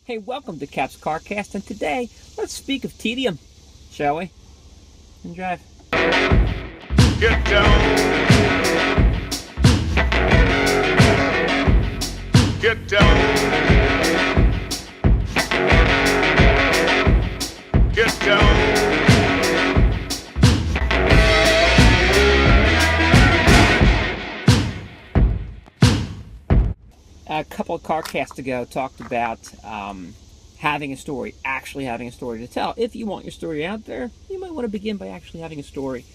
Hey, welcome to Cap's CarCast, and today let's speak of tedium, shall we? And drive. Get down. Get down. Get down. A couple of CarCasts ago talked about having a story, actually having a story to tell. If you want your story out there, you might want to begin by actually having a story.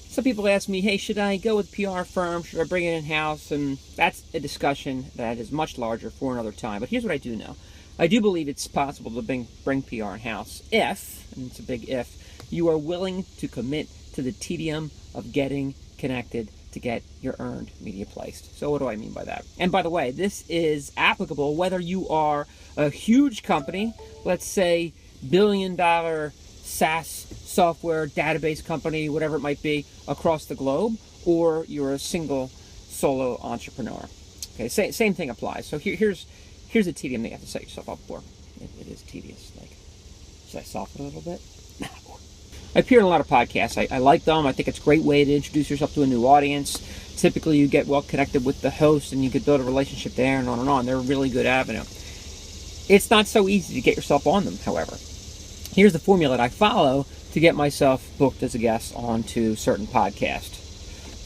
Some people ask me, hey, should I go with a PR firm? Should I bring it in-house? And that's a discussion that is much larger for another time. But here's what I do know. I do believe it's possible to bring PR in-house if, and it's a big if, you are willing to commit to the tedium of getting connected to get your earned media placed. So what do I mean by that? And by the way, this is applicable whether you are a huge company, let's say billion-dollar SaaS software database company, whatever it might be, across the globe, or you're a single solo entrepreneur. Okay, same thing applies. So here's the tedium that you have to set yourself up for. It is tedious. Like, should I soften it a little bit? I appear in a lot of podcasts. I like them. I think it's a great way to introduce yourself to a new audience. Typically, you get well connected with the host, and you can build a relationship there, and on and on. They're a really good avenue. It's not so easy to get yourself on them, however. Here's the formula that I follow to get myself booked as a guest onto certain podcasts.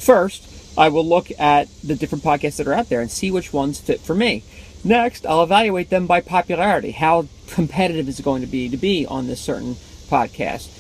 First, I will look at the different podcasts that are out there and see which ones fit for me. Next, I'll evaluate them by popularity. How competitive is it going to be on this certain podcast?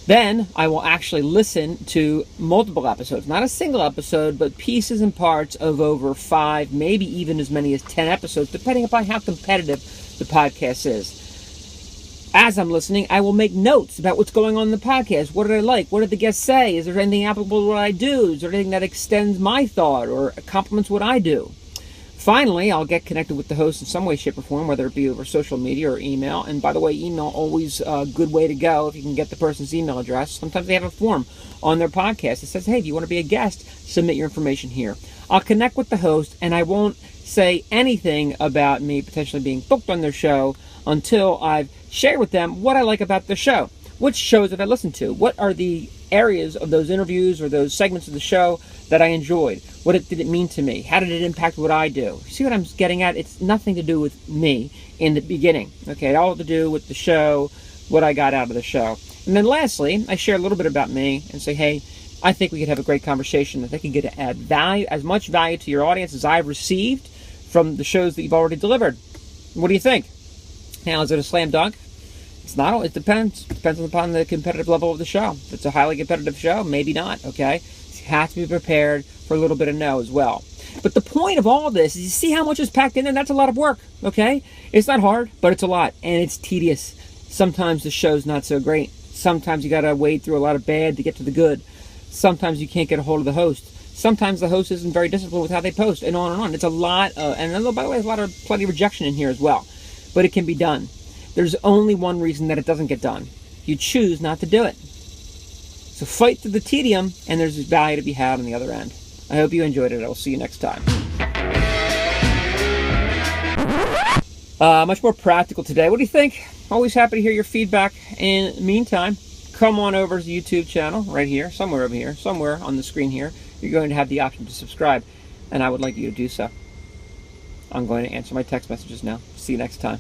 Then I will actually listen to multiple episodes, not a single episode, but pieces and parts of over 5, maybe even as many as 10 episodes, depending upon how competitive the podcast is. As I'm listening, I will make notes about what's going on in the podcast. What did I like? What did the guest say? Is there anything applicable to what I do? Is there anything that extends my thought or complements what I do? Finally, I'll get connected with the host in some way, shape, or form, whether it be over social media or email. And by the way, email always a good way to go if you can get the person's email address. Sometimes they have a form on their podcast that says, hey, if you want to be a guest, submit your information here. I'll connect with the host, and I won't say anything about me potentially being booked on their show until I've shared with them what I like about the show. Which shows that I listen to? What are the areas of those interviews or those segments of the show that I enjoyed? What did it mean to me? How did it impact what I do? See what I'm getting at? It's nothing to do with me in the beginning. Okay, all to do with the show, what I got out of the show. And then lastly, I share a little bit about me and say, hey, I think we could have a great conversation. I think you get to add value, as much value to your audience as I've received from the shows that you've already delivered. What do you think? Now, is it a slam dunk? It's not. It depends. Depends upon the competitive level of the show. If it's a highly competitive show, maybe not. Okay, you have to be prepared for a little bit of no as well. But the point of all this is, you see how much is packed in there. That's a lot of work. Okay, it's not hard, but it's a lot, and it's tedious. Sometimes the show's not so great. Sometimes you got to wade through a lot of bad to get to the good. Sometimes you can't get a hold of the host. Sometimes the host isn't very disciplined with how they post, and on and on. It's a lot, and by the way, there's plenty of rejection in here as well. But it can be done. There's only one reason that it doesn't get done. You choose not to do it. So fight through the tedium, and there's value to be had on the other end. I hope you enjoyed it. I will see you next time. Much more practical today. What do you think? Always happy to hear your feedback. In the meantime, come on over to the YouTube channel right here, somewhere over here, somewhere on the screen here. You're going to have the option to subscribe, and I would like you to do so. I'm going to answer my text messages now. See you next time.